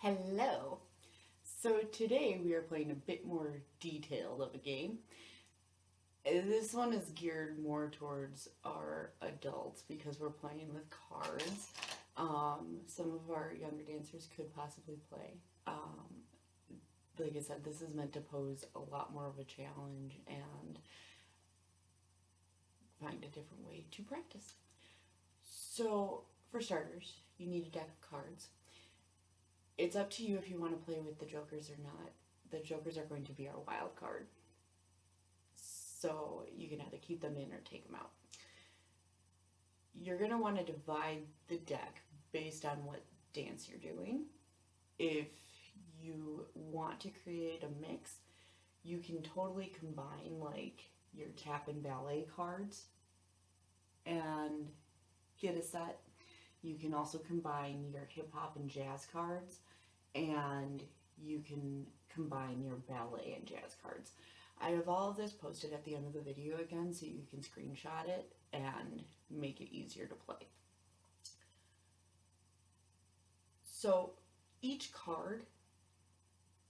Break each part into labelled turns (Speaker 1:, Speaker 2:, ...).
Speaker 1: Hello! So today we are playing a bit more detailed of a game. This one is geared more towards our adults because we're playing with cards. Some of our younger dancers could possibly play. Like I said, this is meant to pose a lot more of a challenge and find a different way to practice. So, for starters, you need a deck of cards. It's up to you if you want to play with the jokers or not. The jokers are going to be our wild card. So you can either keep them in or take them out. You're going to want to divide the deck based on what dance you're doing. If you want to create a mix, you can totally combine like your tap and ballet cards and get a set. You can also combine your hip hop and jazz cards, and you can combine your ballet and jazz cards. I have all of this posted at the end of the video again so you can screenshot it and make it easier to play. So each card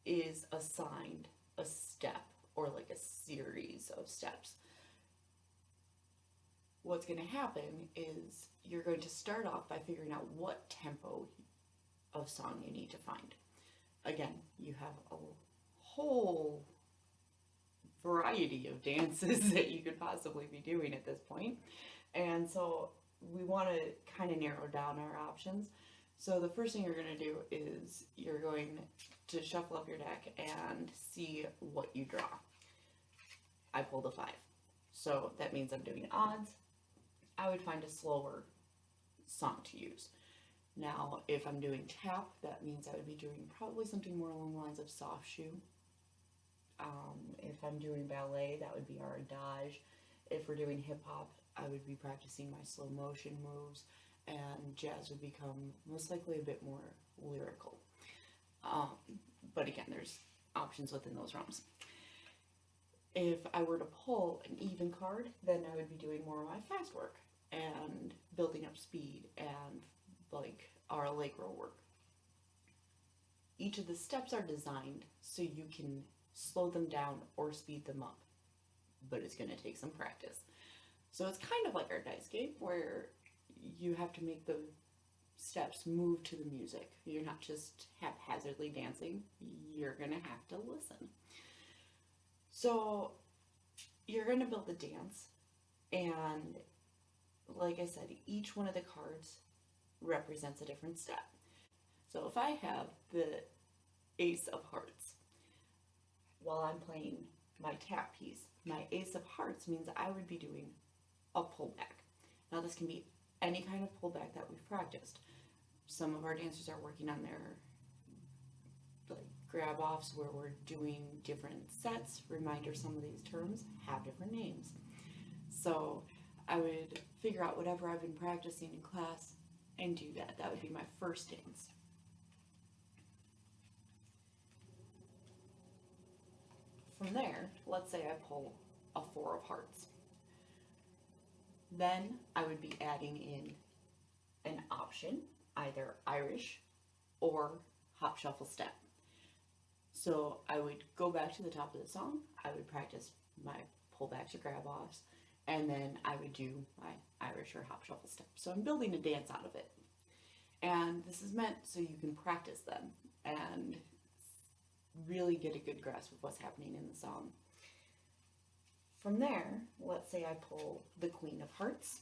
Speaker 1: is assigned a step or like a series of steps. What's going to happen is you're going to start off by figuring out what tempo of song you need to find. Again, you have a whole variety of dances that you could possibly be doing at this point. And so we want to kind of narrow down our options. So the first thing you're going to do is you're going to shuffle up your deck and see what you draw. I pulled a 5. So that means I'm doing odds. I would find a slower song to use. Now, if I'm doing tap, that means I would be doing probably something more along the lines of soft shoe. If I'm doing ballet, that would be our adage. If we're doing hip hop, I would be practicing my slow motion moves, and jazz would become most likely a bit more lyrical. But again, there's options within those realms. If I were to pull an even card, then I would be doing more of my fast work and building up speed and like our allegro work. Each of the steps are designed so you can slow them down or speed them up, but it's going to take some practice. So it's kind of like our dice game where you have to make the steps move to the music. You're not just haphazardly dancing, you're going to have to listen. So you're going to build the dance, and like I said, each one of the cards represents a different step. So if I have the Ace of Hearts, while I'm playing my tap piece, my Ace of Hearts means I would be doing a pullback. Now this can be any kind of pullback that we've practiced. Some of our dancers are working on their like grab offs where we're doing different sets. Reminder, some of these terms have different names. So I would figure out whatever I've been practicing in class and do that. That would be my first dance. From there, let's say I pull a 4 of hearts. Then I would be adding in an option, either Irish or hop shuffle step. So I would go back to the top of the song, I would practice my pullbacks or grab offs, and then I would do my Irish or hop shuffle step. So I'm building a dance out of it. And this is meant so you can practice them and really get a good grasp of what's happening in the song. From there, let's say I pull the Queen of Hearts.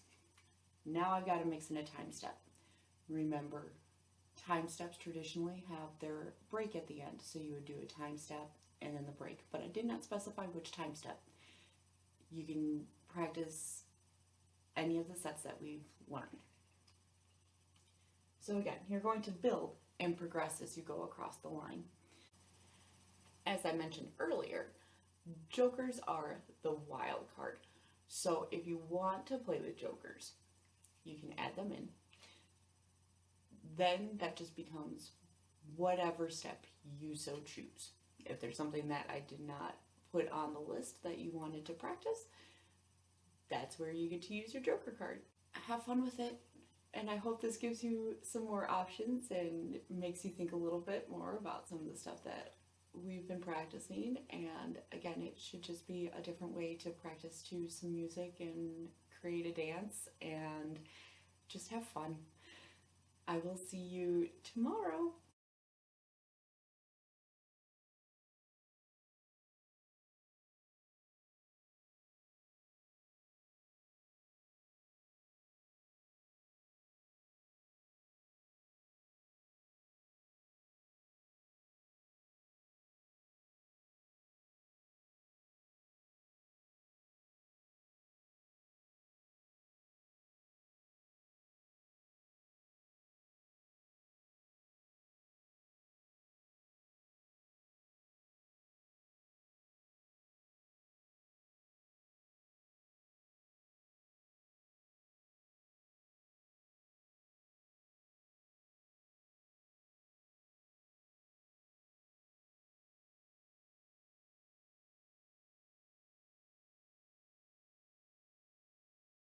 Speaker 1: Now I've got to mix in a time step. Remember, time steps traditionally have their break at the end, so you would do a time step and then the break, but I did not specify which time step. You can practice any of the sets that we've learned. So again, you're going to build and progress as you go across the line. As I mentioned earlier, jokers are the wild card. So if you want to play with jokers, you can add them in. Then that just becomes whatever step you so choose. If there's something that I did not put on the list that you wanted to practice, that's where you get to use your joker card. Have fun with it. And I hope this gives you some more options and makes you think a little bit more about some of the stuff that we've been practicing. And again, it should just be a different way to practice to some music and create a dance and just have fun. I will see you tomorrow.